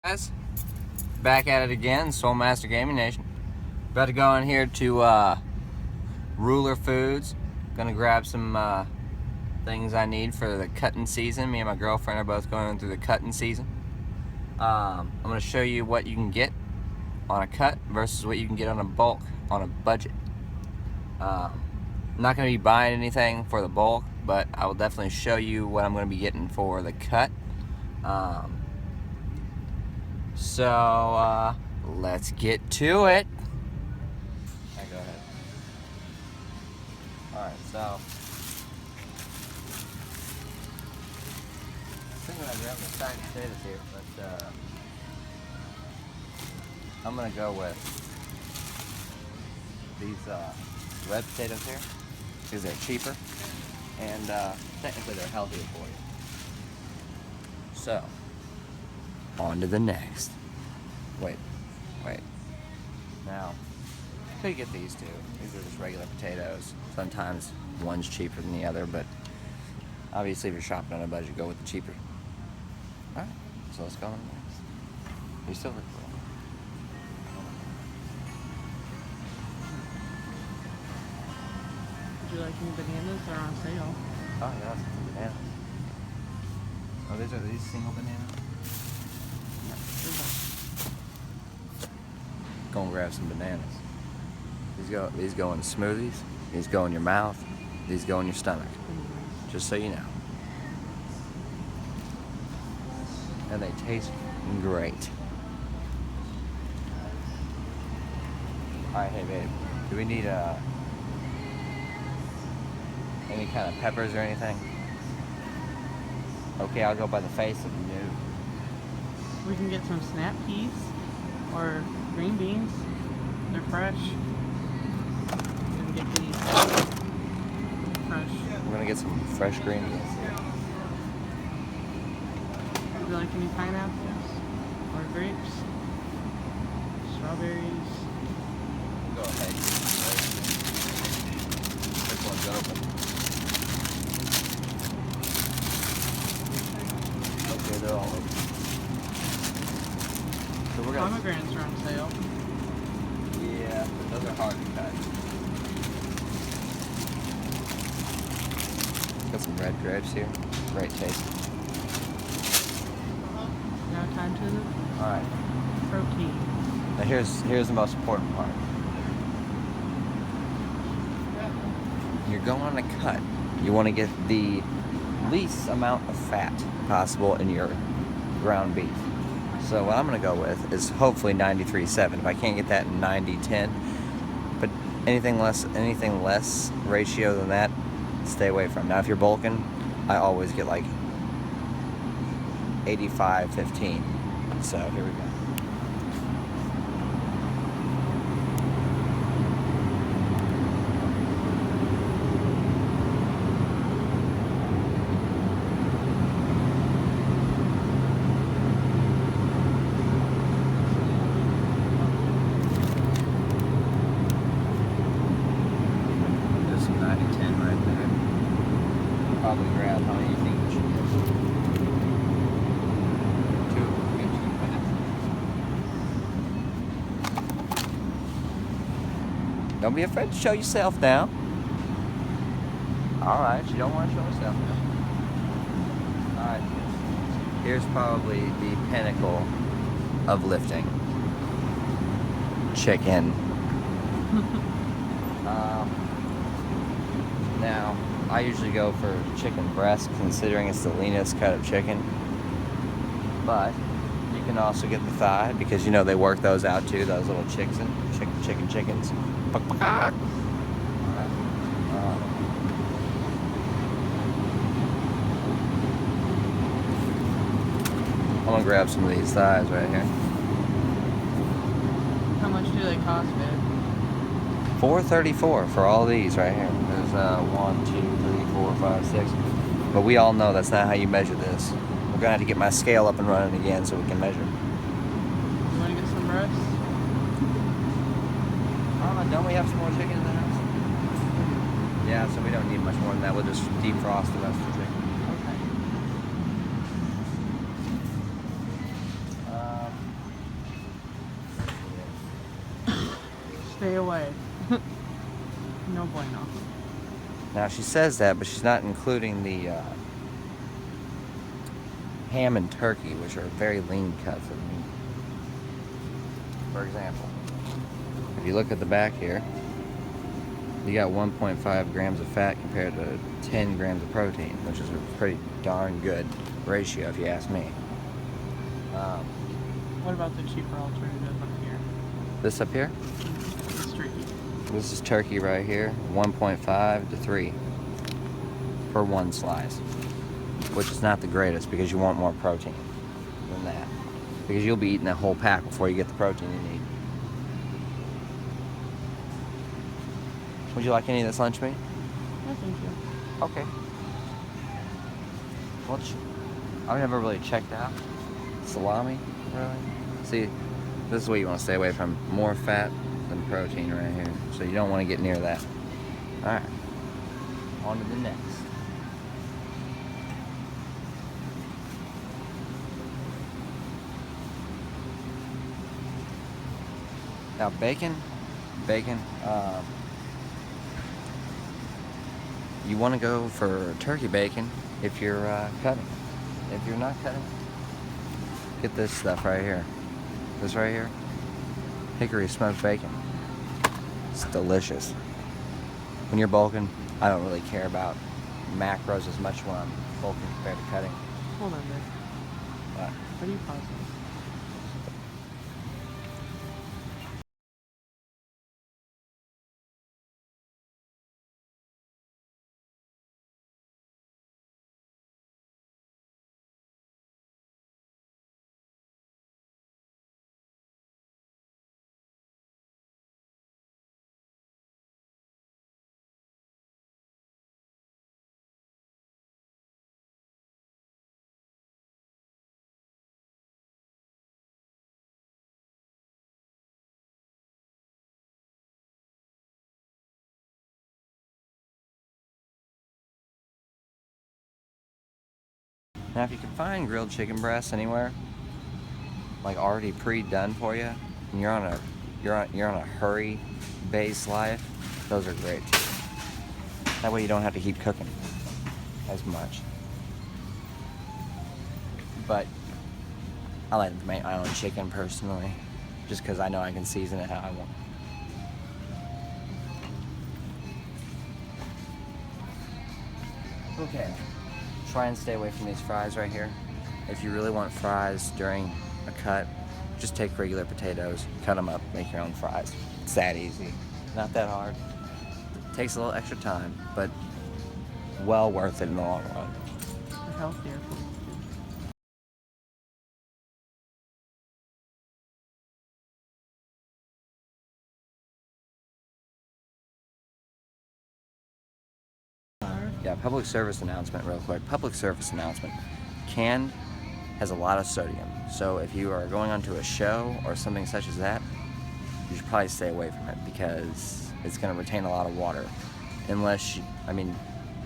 Guys, back at it again, Soulmaster Gaming Nation. About to go in here to Ruler Foods. Gonna grab some things I need for the cutting season. Me and my girlfriend are both going through the cutting season. I'm gonna show you what you can get on a cut versus what you can get on a bulk on a budget. I'm not gonna be buying anything for the bulk, but I will definitely show you what I'm gonna be getting for the cut. So let's get to it. Okay, go ahead. Alright, so I think I grabbed the stacked potatoes here, but I'm gonna go with these red potatoes here because they're cheaper and technically they're healthier for you. So on to the next. Wait. Now, you could get these two. These are just regular potatoes. Sometimes one's cheaper than the other, but obviously if you're shopping on a budget, go with the cheaper. Alright, so let's go on to the next. You're still recording. Would you like any bananas? They're on sale. Oh yeah, some bananas. Oh, are these single bananas? Go and grab some bananas. These go in smoothies. These go in your mouth. These go in your stomach. Just so you know. And they taste great. Alright, hey babe. Do we need any kind of peppers or anything? Okay, I'll go by the face of no. We can get some snap peas or green beans. They're fresh. We can get these fresh. We're gonna get some fresh green beans here. Would you like any pineapples or grapes? Strawberries? Go ahead. This one's open. Okay, they're all open. So we're gonna. Pomegranates are on sale. Yeah, but those are hard to cut. Got some red grapes here. Great taste. Now time to the Alright. protein. Now here's the most important part. You're going on a cut. You want to get the least amount of fat possible in your ground beef. So what I'm going to go with is hopefully 93-7. If I can't get that in 90-10, but anything less ratio than that, stay away from. Now if you're bulking, I always get like 85-15. So here we go. Probably grab how many you think we should get. Two. Get two packs. Don't be afraid to show yourself now. Alright, you don't want to show yourself now. Alright. Here's probably the pinnacle of lifting. Chicken. Now, I usually go for chicken breast, considering it's the leanest cut of chicken. But you can also get the thigh, because you know they work those out too, those little chickens. I'm gonna grab some of these thighs right here. How much do they cost, babe? $4.34 for all these right here. There's 1, 2, 3, 4, 5, 6. But we all know that's not how you measure this. We're gonna have to get my scale up and running again so we can measure. You want to get some breasts? Don't we have some more chicken in the house? Yeah, so we don't need much more than that. We'll just defrost the rest of the chicken. Okay. Stay away. No bueno. Now she says that, but she's not including the ham and turkey, which are very lean cuts of meat. For example, if you look at the back here, you got 1.5 grams of fat compared to 10 grams of protein, which is a pretty darn good ratio if you ask me. What about the cheaper alternative up here? This up here, It's turkey. this is turkey right here, 1.5 to 3 per one slice, which is not the greatest because you want more protein than that, because you'll be eating that whole pack before you get the protein you need. Would you like any of this lunch meat? No, thank you. Okay. Well, I've never really checked out salami, really. See, this is what you want to stay away from. More fat than protein right here. So you don't want to get near that. Alright. On to the next. Now bacon, you want to go for turkey bacon if you're cutting. If you're not cutting, get this stuff right here. This right here, hickory smoked bacon. It's delicious. When you're bulking, I don't really care about macros as much when I'm bulking compared to cutting. Hold on there. But What are you pausing? now, if you can find grilled chicken breasts anywhere, like already pre-done for you, and you're on a hurry-based life, those are great too. That way you don't have to keep cooking as much. But I like to make my own chicken personally, just because I know I can season it how I want. Okay, try and stay away from these fries right here. If you really want fries during a cut, just take regular potatoes, cut them up, make your own fries. It's that easy. Not that hard. Takes a little extra time, but well worth it in the long run. They're healthier for you. Yeah, public service announcement real quick. Public service announcement. Canned has a lot of sodium. So if you are going onto a show or something such as that, you should probably stay away from it because it's going to retain a lot of water. Unless,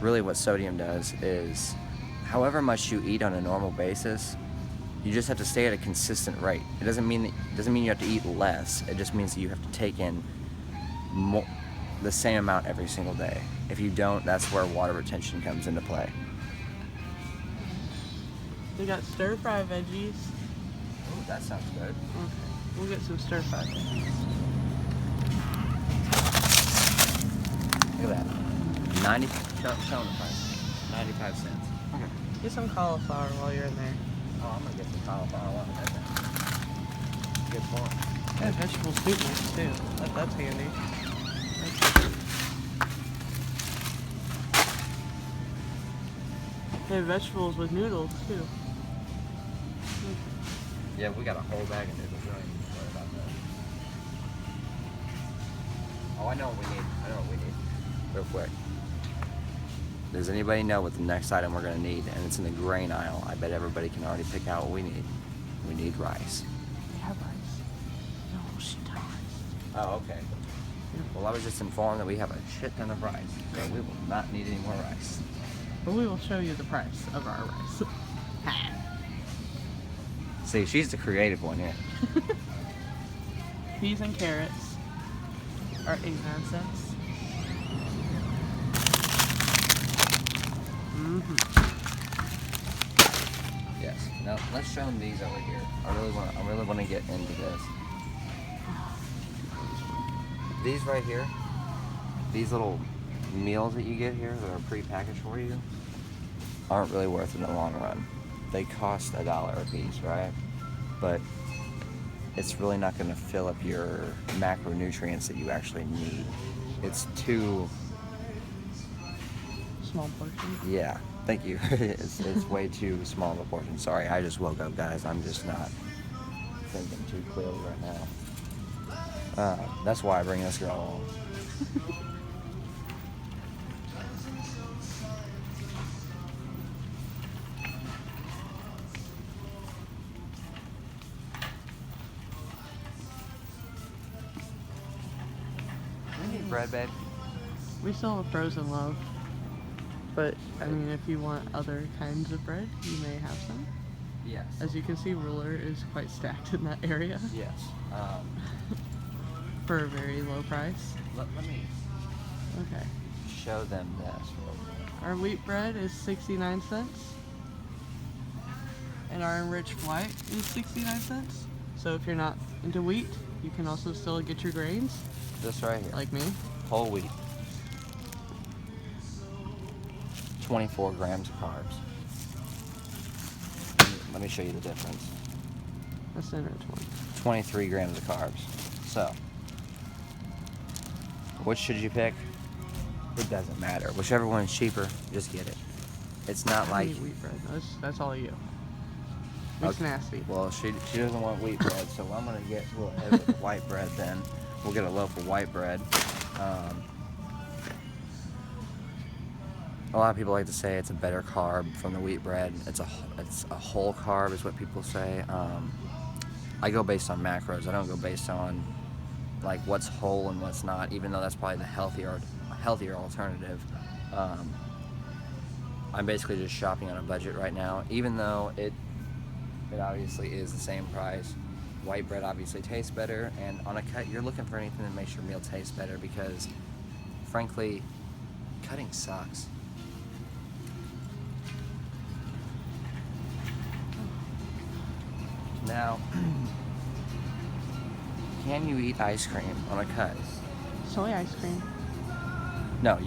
really what sodium does is however much you eat on a normal basis, you just have to stay at a consistent rate. It doesn't mean you have to eat less. It just means that you have to take in the same amount every single day. If you don't, that's where water retention comes into play. They got stir-fry veggies. Ooh, that sounds good. Okay, we'll get some stir-fry veggies. Look at that. 90, showing the price. 95 cents. Okay. Get some cauliflower while you're in there. Oh, I'm gonna get some cauliflower. I want that. Good point. They have vegetable soup mix too. That's handy. They have vegetables with noodles too. Yeah, we got a whole bag of noodles. Don't even worry about that. Oh, I know what we need. Real quick. Does anybody know what the next item we're gonna need? And it's in the grain aisle. I bet everybody can already pick out what we need. We need rice. They have rice. No, she does. Oh, okay. Well, I was just informed that we have a shit ton of rice, so we will not need any more rice. But we will show you the price of our rice. See, she's the creative one here. Peas and carrots. are 89 cents. Yes. Now let's show them these over here. I really want to get into this. These right here, these little meals that you get here that are pre-packaged for you, aren't really worth it in the long run. They cost $1 a piece, right? But it's really not going to fill up your macronutrients that you actually need. It's too... Small portion. Yeah, thank you. it's way too small of a portion. Sorry, I just woke up, guys. I'm just not thinking too clearly right now. That's why I bring this girl along. We need bread, babe. We still have frozen loaf. But, I mean, if you want other kinds of bread, you may have some. Yes. As you can see, Ruler is quite stacked in that area. Yes. For a very low price. Let me Okay. show them this real quick. Our wheat bread is 69 cents. And our enriched white is 69 cents. So if you're not into wheat, you can also still get your grains, This right here. like me. Whole wheat. 24 grams of carbs. Let me show you the difference. That's enriched one. 23 grams of carbs. So, which should you pick? It doesn't matter. Whichever one's cheaper, just get it. It's not I like... eat wheat bread. That's all you. It's Okay. nasty. Well, she doesn't want wheat bread, so I'm gonna get a little ahead with the white bread then. We'll get a loaf of white bread. A lot of people like to say it's a better carb from the wheat bread. It's a whole carb is what people say. I go based on macros. I don't go based on like what's whole and what's not, even though that's probably the healthier alternative. I'm basically just shopping on a budget right now, even though it obviously is the same price. White bread obviously tastes better, and on a cut, you're looking for anything that makes your meal taste better because, frankly, cutting sucks. Now, can you eat ice cream on a cut? Soy ice cream. No,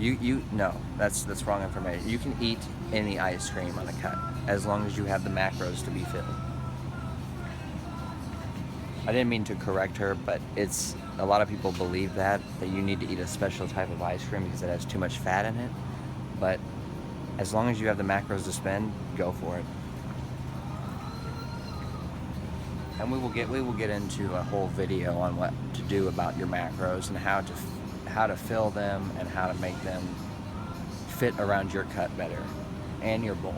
no, that's wrong information. You can eat any ice cream on a cut as long as you have the macros to be filled. I didn't mean to correct her, but it's a lot of people believe that you need to eat a special type of ice cream because it has too much fat in it. But as long as you have the macros to spend, go for it. And we will get into a whole video on what to do about your macros and how to fill them and how to make them fit around your cut better and your bulk.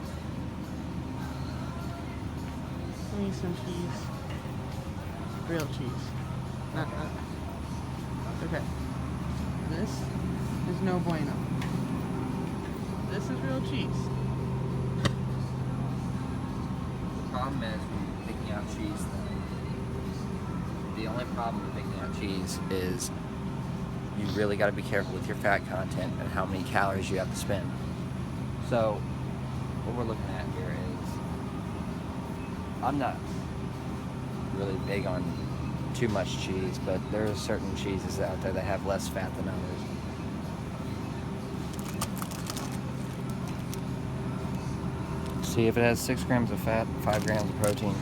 I need some cheese. Real cheese. Not. Okay. This is no bueno. This is real cheese. The problem is when picking out cheese, the only problem with picking out cheese is you really got to be careful with your fat content and how many calories you have to spend. So what we're looking at here is, I'm not really big on too much cheese, but there are certain cheeses out there that have less fat than others. See, if it has 6 grams of fat, 5 grams of protein,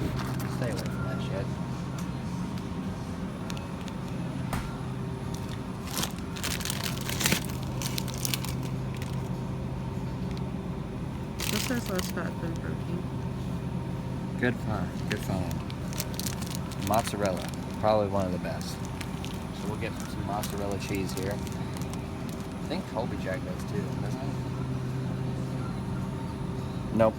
stay away from that shit. This has less fat than protein. Good find. Mozzarella, probably one of the best. So we'll get some mozzarella cheese here. I think Colby Jack does too, doesn't it? Nope.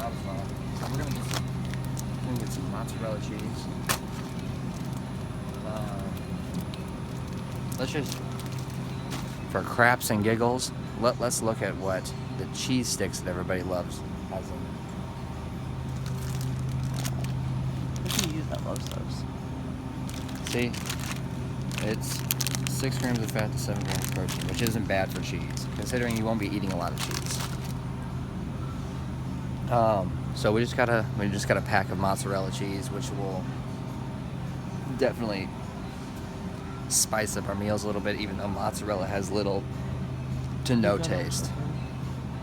I was wrong. So we're gonna get some mozzarella cheese. Let's just, for craps and giggles, let's look at what the cheese sticks that everybody loves has in it. I can use that loves those. See? It's 6 grams of fat to 7 grams of protein, which isn't bad for cheese, considering you won't be eating a lot of cheese. So we just got a pack of mozzarella cheese, which will definitely spice up our meals a little bit, even though mozzarella has little to no taste.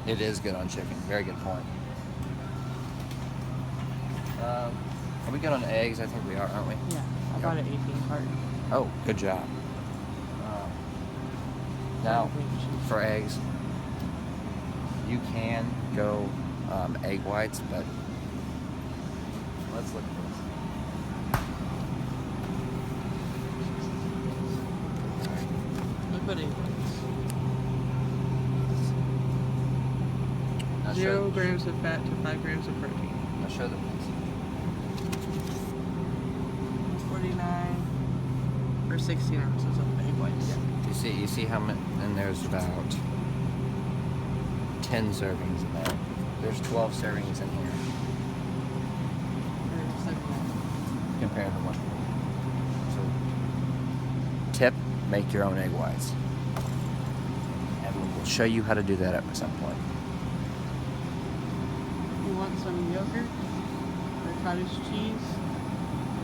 It is good on chicken. Very good point. Are we good on eggs? I think we are, aren't we? Yeah, I bought an 18 carton. Oh, good job. Now, for eggs, you can go egg whites, but let's look at this. Liquid egg Now whites. 0 grams of fat to 5 grams of protein. Now show them this. 49 or 16 ounces of egg whites. You see how many, and there's about 10 servings in there. There's 12 servings in here Or 7. compared to one. So, tip, make your own egg whites. And we'll show you how to do that at some point. You want some yogurt or cottage cheese?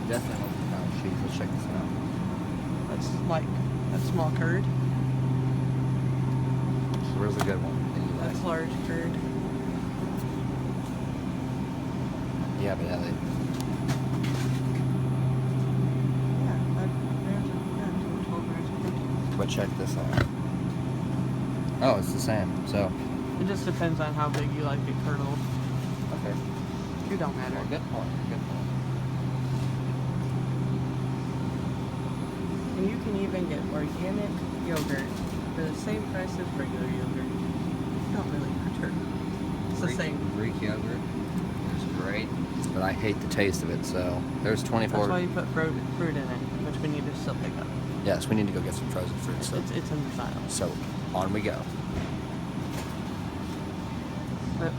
Definitely want some cottage cheese. Let's check this out. That's like a small curd. Where's the good one? That's large curd. Yeah, but Ellie. Yeah, 5 grams of fat to 12 grams of protein. But check this out. Oh, it's the same. So, It just depends on how big you like it curdled. okay. It don't matter. Well, good point. Good point. And you can even get organic yogurt for the same price as regular yogurt. It don't really matter. It's the same. Greek yogurt is great, but I hate the taste of it. So there's 24. That's why you put fruit in it, which we need to still pick up. Yes, we need to go get some frozen fruit. So, It's in the aisle. so on we go. But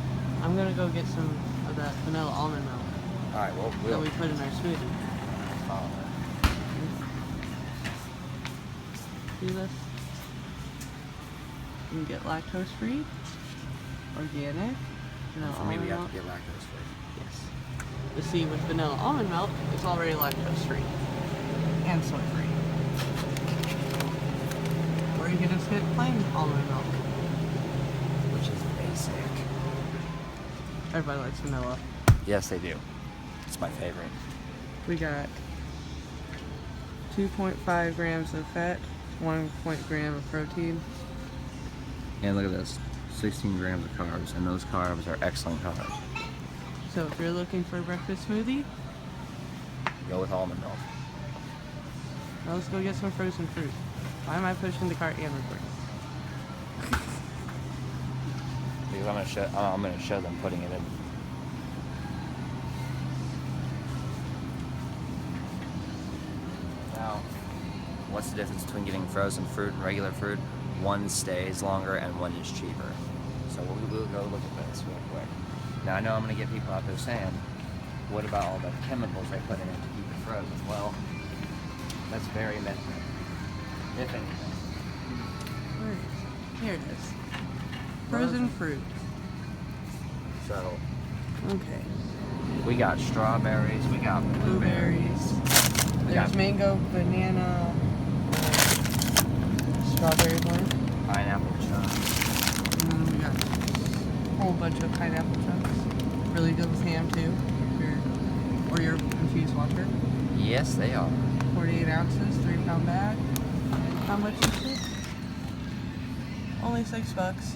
I'm gonna go get some of that vanilla almond milk All right. Well, that we put in our smoothie. See this? You can get lactose free, organic, vanilla for me, we almond have milk. to get lactose free. Yes. But see, with vanilla almond milk, it's already lactose free and soy free. Or you can just get plain almond milk. Which is basic. Everybody likes vanilla. Yes, they do. It's my favorite. We got 2.5 grams of fat, 1 gram of protein. And look at this, 16 grams of carbs, and those carbs are excellent carbs. So if you're looking for a breakfast smoothie, Go with almond milk. now let's go get some frozen fruit. Why am I pushing the cart and recording? Because I'm gonna show them putting it in. Now, what's the difference between getting frozen fruit and regular fruit? One stays longer and one is cheaper. So we'll go look at this real quick. Now I know I'm gonna get people out there saying, what about all the chemicals they put in it to keep it frozen? Well, that's very minimal, if anything. Where is it? Here it is. Frozen fruit. So Okay. we got strawberries, we got blueberries. There's Yeah. mango, banana, strawberry one. Pineapple chunks. And then we got a whole bunch of pineapple chunks. Really good with ham too. Or your infused water. Yes, they are. 48 ounces, 3-pound bag. And how much is this? Only $6.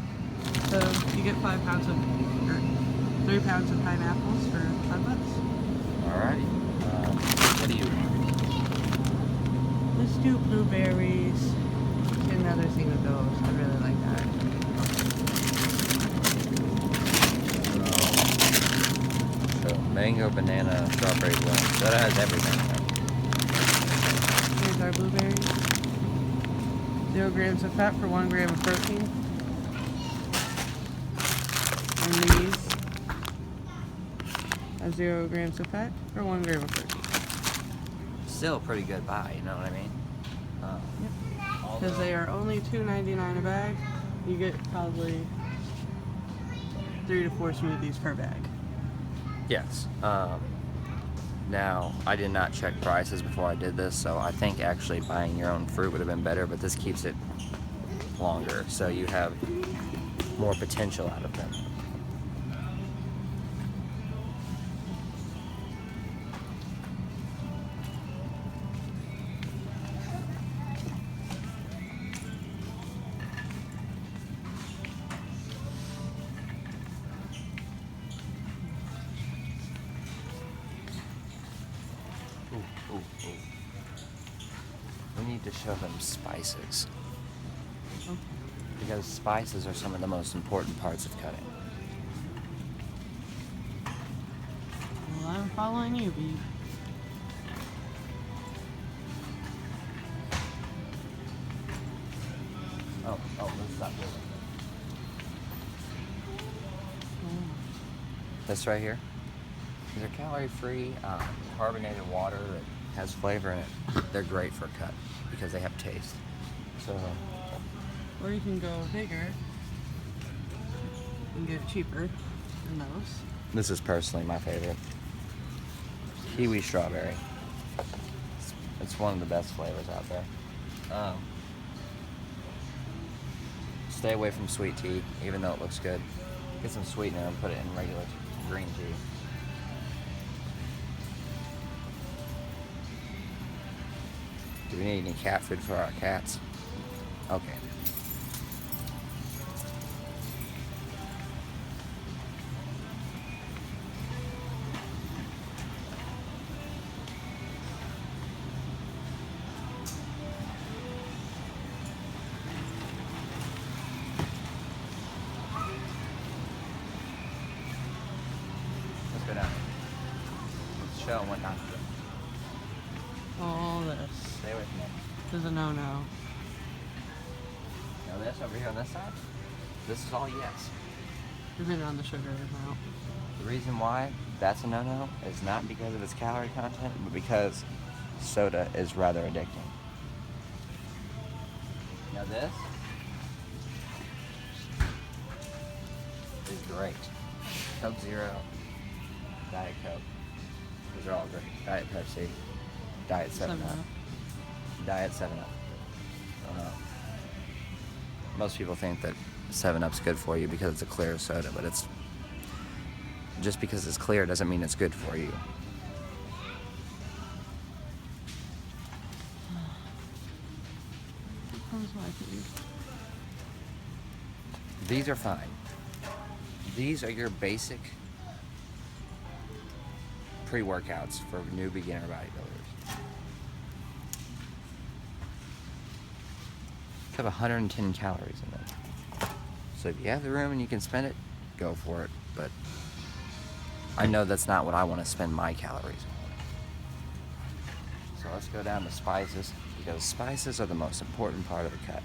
So you get 5 pounds of, or 3 pounds of pineapples for $5. Alrighty. What do you want? Let's do blueberries. Get another thing of those. I really like that. So mango, banana, strawberry blend. That has everything. Here's our blueberries. 0 grams of fat for 1 gram of protein. And these have 0 grams of fat for 1 gram of protein. Still a pretty good buy, you know what I mean? Because they are only $2.99 a bag. You get probably 3 to 4 smoothies per bag. Yes. Now, I did not check prices before I did this, so I think actually buying your own fruit would have been better, but this keeps it longer, so you have more potential out of them. Ooh, ooh, ooh. We need to show them spices. Okay. Because spices are some of the most important parts of cutting. Well, I'm following you, Bee. Oh, let's stop moving. This right here, these are calorie-free, carbonated water that has flavor in it. They're great for a cut because they have taste. So, Or you can go bigger and get it cheaper than those. this is personally my favorite. Kiwi strawberry. It's one of the best flavors out there. Stay away from sweet tea, even though it looks good. Get some sweetener and put it in regular green tea. Do we need any cat food for our cats? Okay. Let's go down. Let's show them what not to do. All this. Stay with me. This is a no-no. Now this over here on this side, this is all yes. Depending on the sugar amount. The reason why that's a no-no is not because of its calorie content, but because soda is rather addicting. Now this is great. Coke Zero, Diet Coke. Those are all great. Diet Pepsi, Diet 7 Up, Diet 7 Up. Most people think that 7 Up's good for you because it's a clear soda, but it's just because it's clear doesn't mean it's good for you. How's my food? These are fine. These are your basic pre-workouts for new beginner bodybuilders. They have 110 calories in them. So if you have the room and you can spend it, go for it. But I know that's not what I want to spend my calories on. So let's go down to spices, because spices are the most important part of the cut.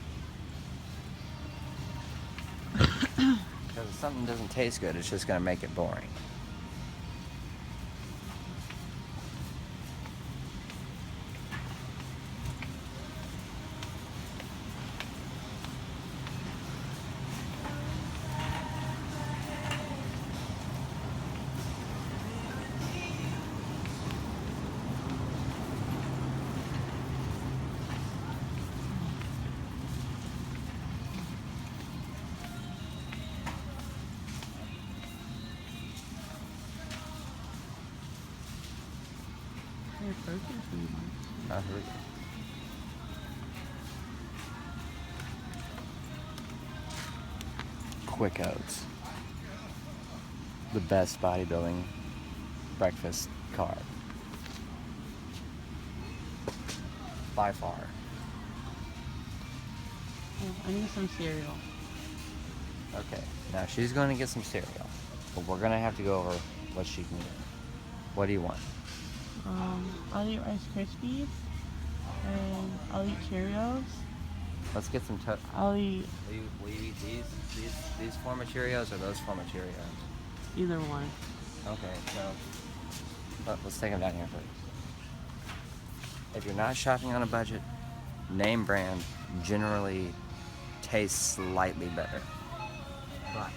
Because if something doesn't taste good, it's just going to make it boring. Your protein's really nice. Here we go. Quick Oats. The best bodybuilding breakfast carb. By far. Oh, I need some cereal. Okay, now she's going to get some cereal, but we're going to have to go over what she can get. What do you want? I'll eat Rice Krispies, and I'll eat Cheerios. Let's get some toast. I'll eat Will you eat these form of Cheerios or those form of Cheerios? either one. Okay, so let's take them down here first. If you're not shopping on a budget, name brand generally tastes slightly better. But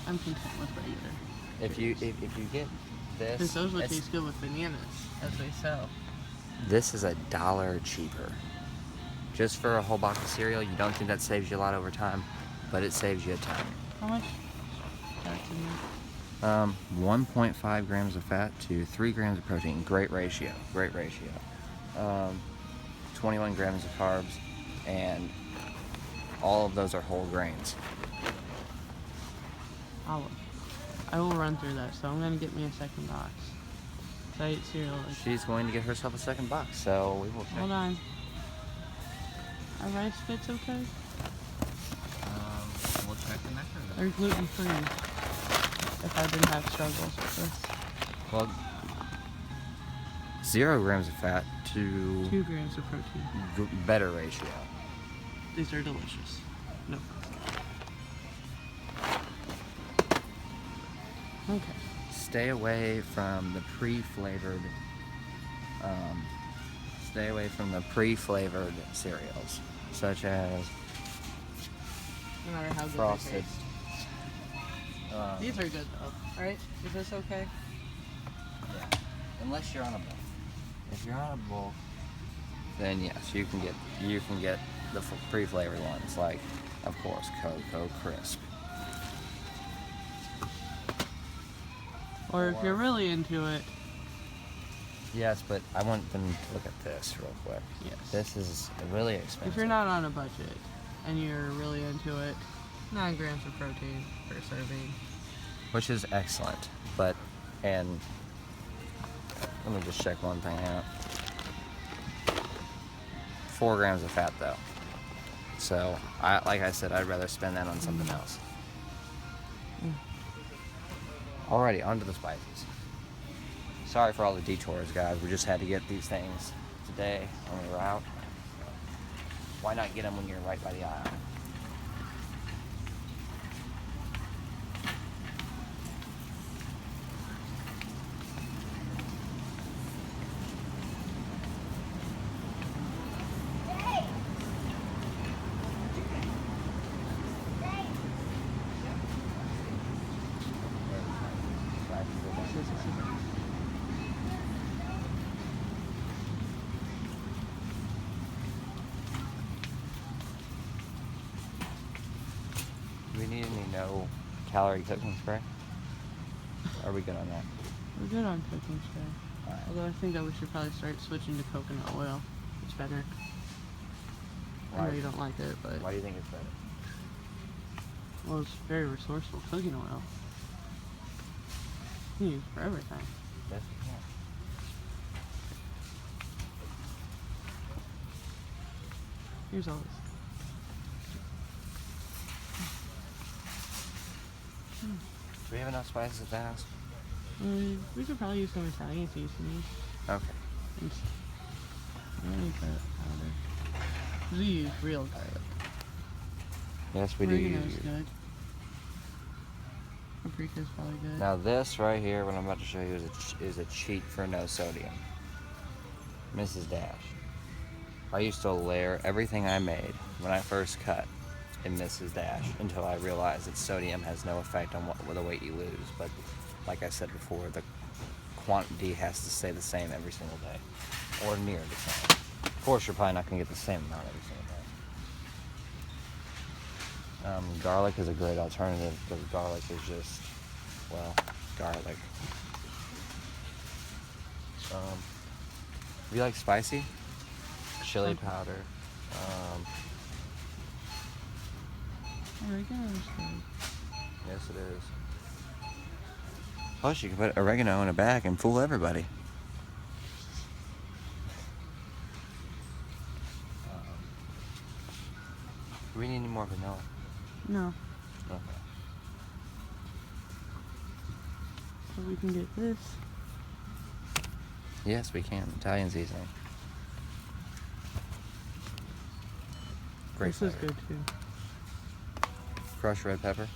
I'm content with regular. if you get this, Because those would taste good with bananas, as they sell. this is $1 cheaper. Just for a whole box of cereal, you don't think that saves you a lot over time, but it saves you a ton. How much fat's in there? 1.5 grams of fat to 3 grams of protein. Great ratio. 21 grams of carbs, and all of those are whole grains. I will run through that, so I'm going to get me a second box. So I ate cereal. She's going to get herself a second box, so we will check. Hold on. Are rice bits okay? We'll check the nectar though. They're gluten free. If I didn't have struggles with this. Well, 0 grams of fat to 2 grams of protein. better ratio. These are delicious. No. Okay. Stay away from the pre-flavored. Cereals, such as No matter how good Frosted. they taste. These are good though, right? Is this okay? Yeah, unless you're on a bulk. If you're on a bulk, then yes, you can get the pre-flavored ones, like, of course, Cocoa Crisp. Or if you're really into it, Yes, but I want them to look at this real quick. yes. This is really expensive. If you're not on a budget and you're really into it, 9 grams of protein per serving. Which is excellent, and let me just check one thing out. 4 grams of fat though. So, like I said, I'd rather spend that on something else. Alrighty, on to the spices. Sorry for all the detours, guys. We just had to get these things today on the route. Why not get them when you're right by the aisle? Do we need any no-calorie cooking spray? Are we good on that? We're good on cooking spray. Alright. Although I think that we should probably start switching to coconut oil. It's better. I Why? know you don't like it, but Why do you think it's better? well, it's very resourceful cooking oil. You can use it for everything. Yes, we can. Here's all this. Do we have enough spices to fast? We could probably use some Italian seasoning. Okay. And garlic powder. We use real garlic. Yes, we do. Oregano's good. Paprika's probably good. Now this right here, what I'm about to show you, is a cheat for no sodium. Mrs. Dash. I used to layer everything I made when I first cut in Mrs. Dash until I realized that sodium has no effect on the weight you lose. But like I said before, the quantity has to stay the same every single day, or near the same. Of course, you're probably not going to get the same amount every single day. Garlic is a great alternative because garlic is just, well, garlic. Do you like spicy? Chili powder. Oregano's good. Yes, it is. Plus, you can put oregano in a bag and fool everybody. Do we need any more vanilla? No. Okay. So we can get this. Yes, we can. Italian seasoning. Great This is flavor. good too. Crushed red pepper.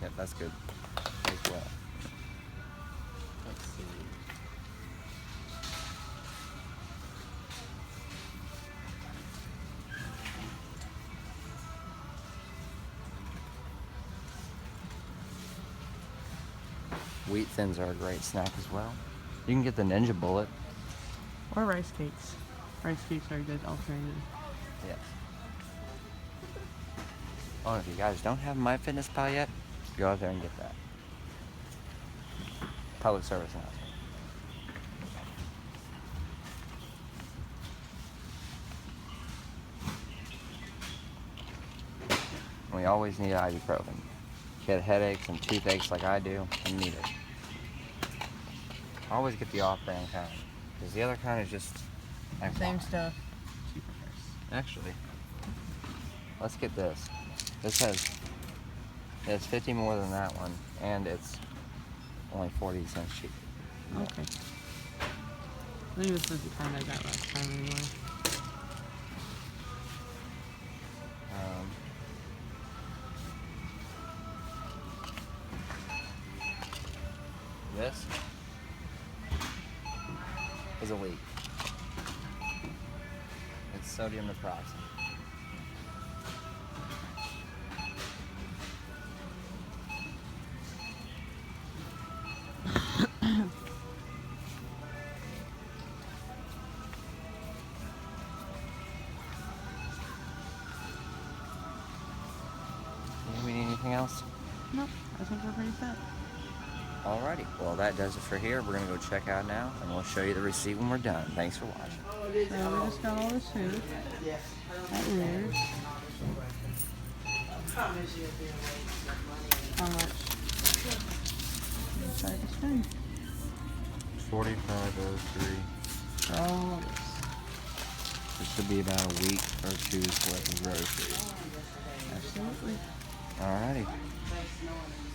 Yep, that's good as well. Let's see. Wheat Thins are a great snack as well. You can get the Ninja Bullet. Or rice cakes. Rice cakes are a good alternative. Yes. Oh, and if you guys don't have MyFitnessPal yet, go out there and get that. Public service announcement. We always need ibuprofen. Get headaches and toothaches like I do, you need it. Always get the off-brand kind, because the other kind is just like Same wine. stuff. Cheaper price. Actually, let's get this. This has, it's 50 more than that one, and it's only 40 cents cheaper. Okay. I think this was the kind I got last time anyway. This is a leak. It's sodium naproxen. Do we need anything else? Nope, I think we're pretty set. Alrighty, well that does it for here. We're gonna go check out now, and we'll show you the receipt when we're done. Thanks for watching. So we just got all this food at Rulers. How much? Try to spend. 45.03. For all of this. This should be about a week or two's worth of groceries. Absolutely. Alrighty.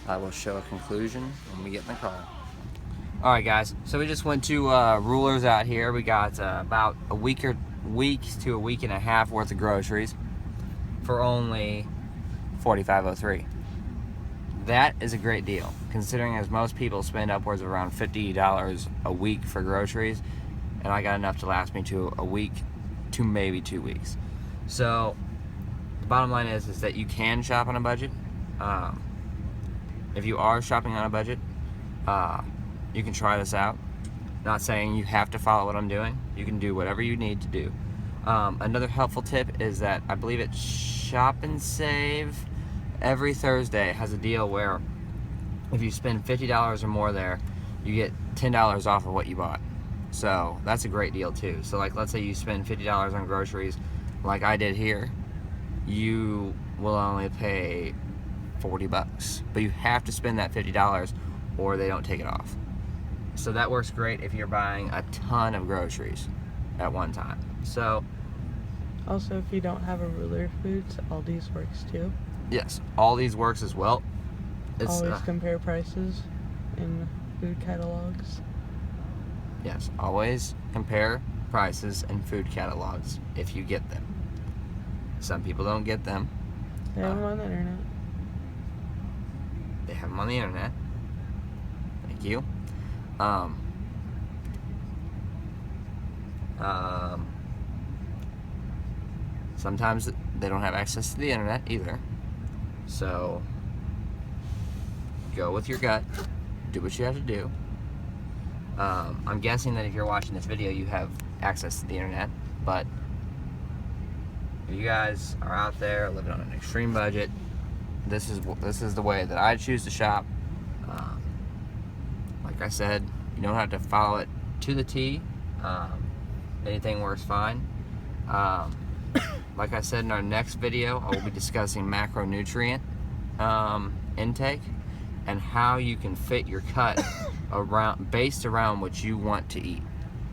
I will show a conclusion when we get in the car. Alright guys, so we just went to Rulers out here. We got about a week to a week and a half worth of groceries for only $45.03. That is a great deal, considering as most people spend upwards of around $50 a week for groceries, and I got enough to last me to a week to maybe 2 weeks. So the bottom line is that you can shop on a budget. If you are shopping on a budget, you can try this out. Not saying you have to follow what I'm doing. You can do whatever you need to do. Another helpful tip is that I believe it's Shop and Save every Thursday has a deal where if you spend $50 or more there, you get $10 off of what you bought. So that's a great deal too. So like, let's say you spend $50 on groceries like I did here, you will only pay $40, but you have to spend that $50 or they don't take it off. So that works great if you're buying a ton of groceries at one time. So Also, if you don't have a Ruler Foods, Aldi's works too. yes, all these works as well. It's Always compare prices in food catalogs. yes, always compare prices in food catalogs if you get them. Some people don't get them. They have them on the internet. They have them on the internet. Thank you. Sometimes they don't have access to the internet either. So go with your gut. Do what you have to do. I'm guessing that if you're watching this video, you have access to the internet. But if you guys are out there living on an extreme budget, this is the way that I choose to shop. Like I said, you don't have to follow it to the T. Anything works fine. Like I said in our next video, I will be discussing macronutrient intake and how you can fit your cut based around what you want to eat.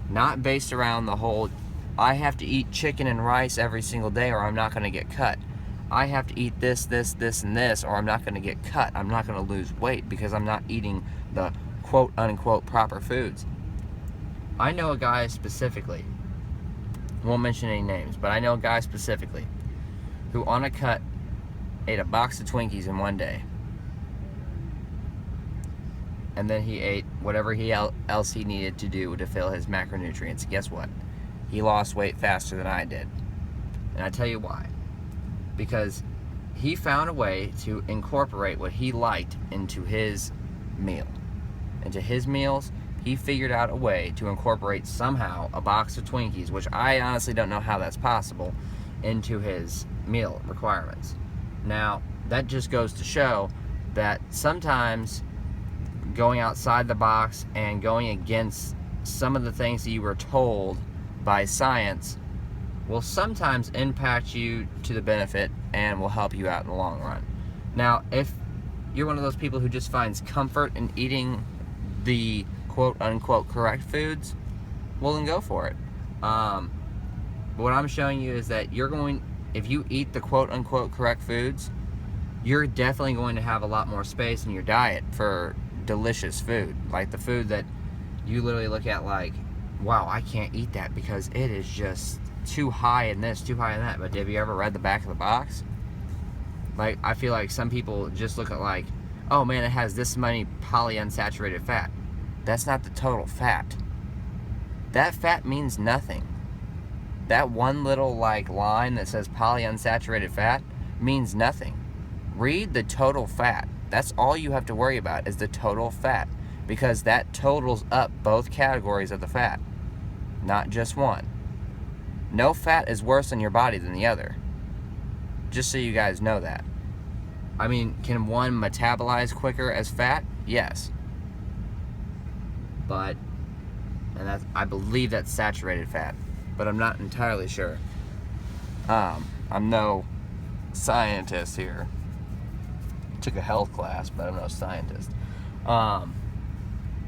Not based around the whole, I have to eat chicken and rice every single day or I'm not going to get cut. I have to eat this, this, this, and this or I'm not going to get cut. I'm not going to lose weight because I'm not eating the quote unquote proper foods. I know a guy specifically, won't mention any names, but I know a guy specifically who on a cut ate a box of Twinkies in one day. And then he ate whatever else he needed to do to fill his macronutrients. Guess what? He lost weight faster than I did. And I tell you why. Because he found a way to incorporate what he liked into his meal. into his meals, he figured out a way to incorporate somehow a box of Twinkies, which I honestly don't know how that's possible, into his meal requirements. Now, that just goes to show that sometimes going outside the box and going against some of the things that you were told by science will sometimes impact you to the benefit and will help you out in the long run. Now, if you're one of those people who just finds comfort in eating the quote-unquote correct foods, well, then go for it. What I'm showing you is that if you eat the quote-unquote correct foods, you're definitely going to have a lot more space in your diet for delicious food. Like the food that you literally look at like, wow, I can't eat that because it is just too high in this, too high in that. But have you ever read the back of the box? Like, I feel like some people just look at like, oh man, it has this many polyunsaturated fat. That's not the total fat. That fat means nothing. That one little like line that says polyunsaturated fat means nothing. Read the total fat. That's all you have to worry about is the total fat, because that totals up both categories of the fat, not just one. No fat is worse in your body than the other. Just so you guys know that. I mean, can one metabolize quicker as fat? Yes. But, I believe that's saturated fat, but I'm not entirely sure. I'm no scientist here. Took a health class, but I'm no scientist. But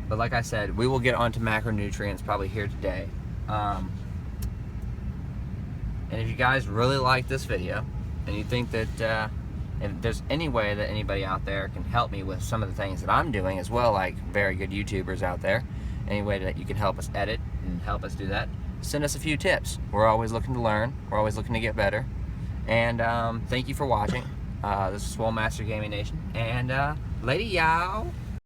like I said, we will get onto macronutrients probably here today. And if you guys really like this video, and you think that if there's any way that anybody out there can help me with some of the things that I'm doing as well, like very good YouTubers out there, any way that you can help us edit and help us do that, send us a few tips. We're always looking to learn. We're always looking to get better. And thank you for watching. This is Swole Master Gaming Nation. And later, y'all.